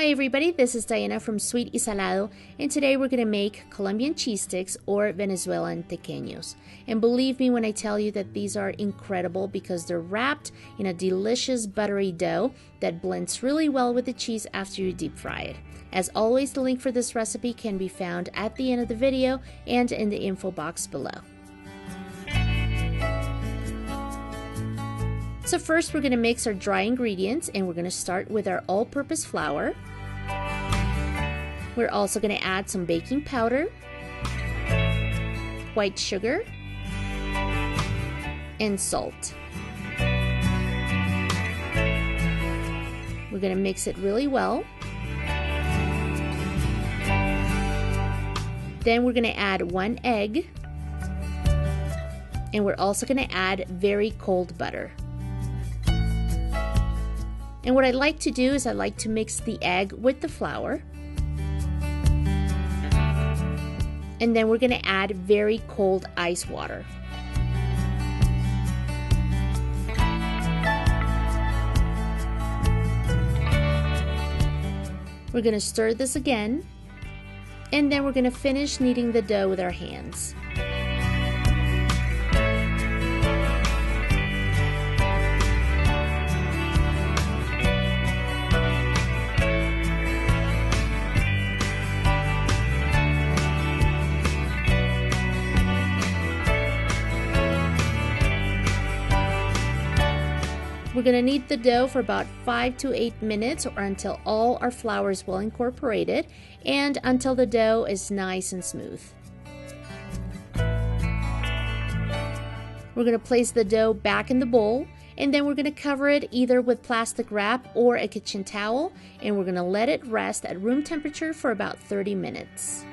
Hi everybody, this is Diana from SyS y Salado, and today we're going to make Colombian cheese sticks or Venezuelan Tequeños. And believe me when I tell you that these are incredible because they're wrapped in a delicious buttery dough that blends really well with the cheese after you deep fry it. As always, the link for this recipe can be found at the end of the video and in the info box below. So first we're going to mix our dry ingredients, and we're going to start with our all-purpose flour. We're also going to add some baking powder, white sugar, and salt. We're going to mix it really well. Then we're going to add 1 egg, and we're also going to add very cold butter. And what I like to do is I like to mix the egg with the flour. And then we're going to add very cold ice water. We're going to stir this again. And then we're going to finish kneading the dough with our hands. We're going to knead the dough for about 5 to 8 minutes, or until all our flour is well incorporated and until the dough is nice and smooth. We're going to place the dough back in the bowl, and then we're going to cover it either with plastic wrap or a kitchen towel, and we're going to let it rest at room temperature for about 30 minutes.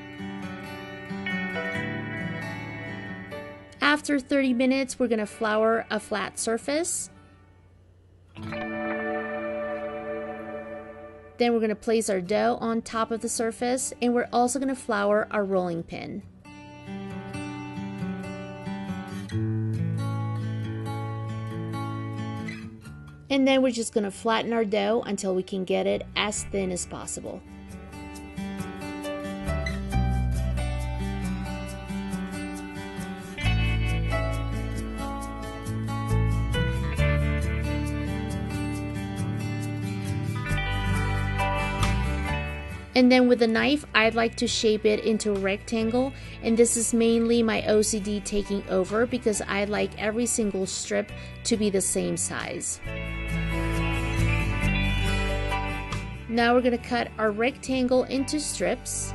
After 30 minutes, we're going to flour a flat surface. Then we're going to place our dough on top of the surface, and we're also going to flour our rolling pin. And then we're just going to flatten our dough until we can get it as thin as possible. And then with a knife, I'd like to shape it into a rectangle, and this is mainly my OCD taking over because I like every single strip to be the same size. Now we're going to cut our rectangle into strips.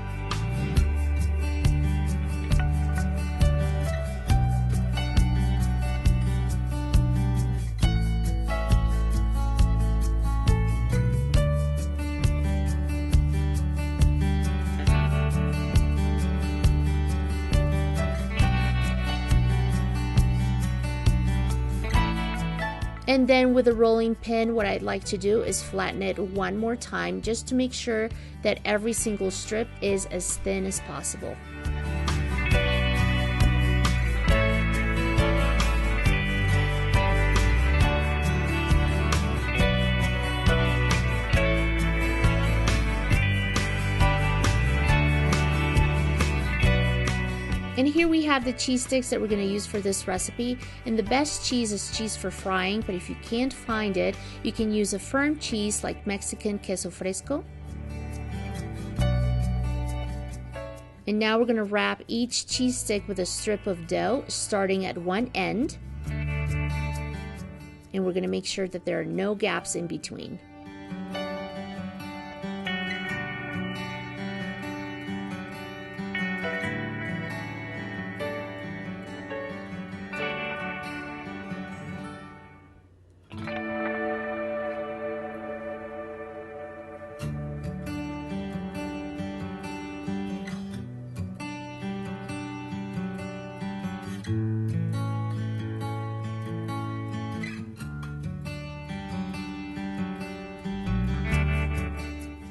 And then with a rolling pin, what I'd like to do is flatten it one more time just to make sure that every single strip is as thin as possible. And here we have the cheese sticks that we're going to use for this recipe, and the best cheese is cheese for frying, but if you can't find it, you can use a firm cheese like Mexican queso fresco. And now we're going to wrap each cheese stick with a strip of dough starting at one end, and we're going to make sure that there are no gaps in between.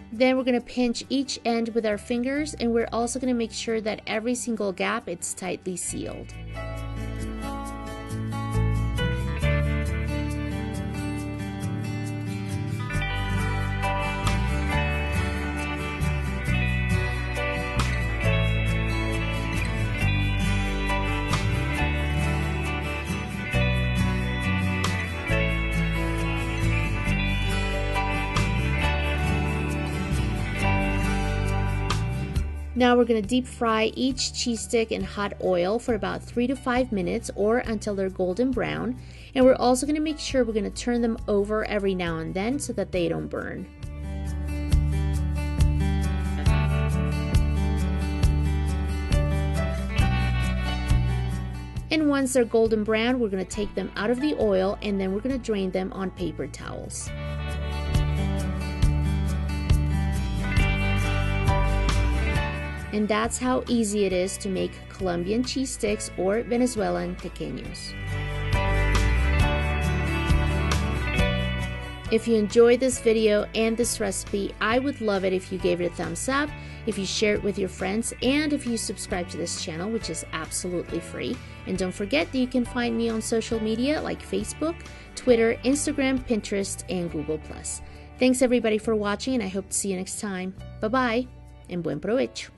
Then we're going to pinch each end with our fingers, and we're also going to make sure that every single gap is tightly sealed. Now we're going to deep fry each cheese stick in hot oil for about 3 to 5 minutes or until they're golden brown. And we're also going to make sure we're going to turn them over every now and then so that they don't burn. And once they're golden brown, we're going to take them out of the oil and then we're going to drain them on paper towels. And that's how easy it is to make Colombian cheese sticks or Venezuelan Tequeños. If you enjoyed this video and this recipe, I would love it if you gave it a thumbs up, if you share it with your friends, and if you subscribe to this channel, which is absolutely free. And don't forget that you can find me on social media like Facebook, Twitter, Instagram, Pinterest, and Google+. Thanks everybody for watching, and I hope to see you next time. Bye-bye, and buen provecho.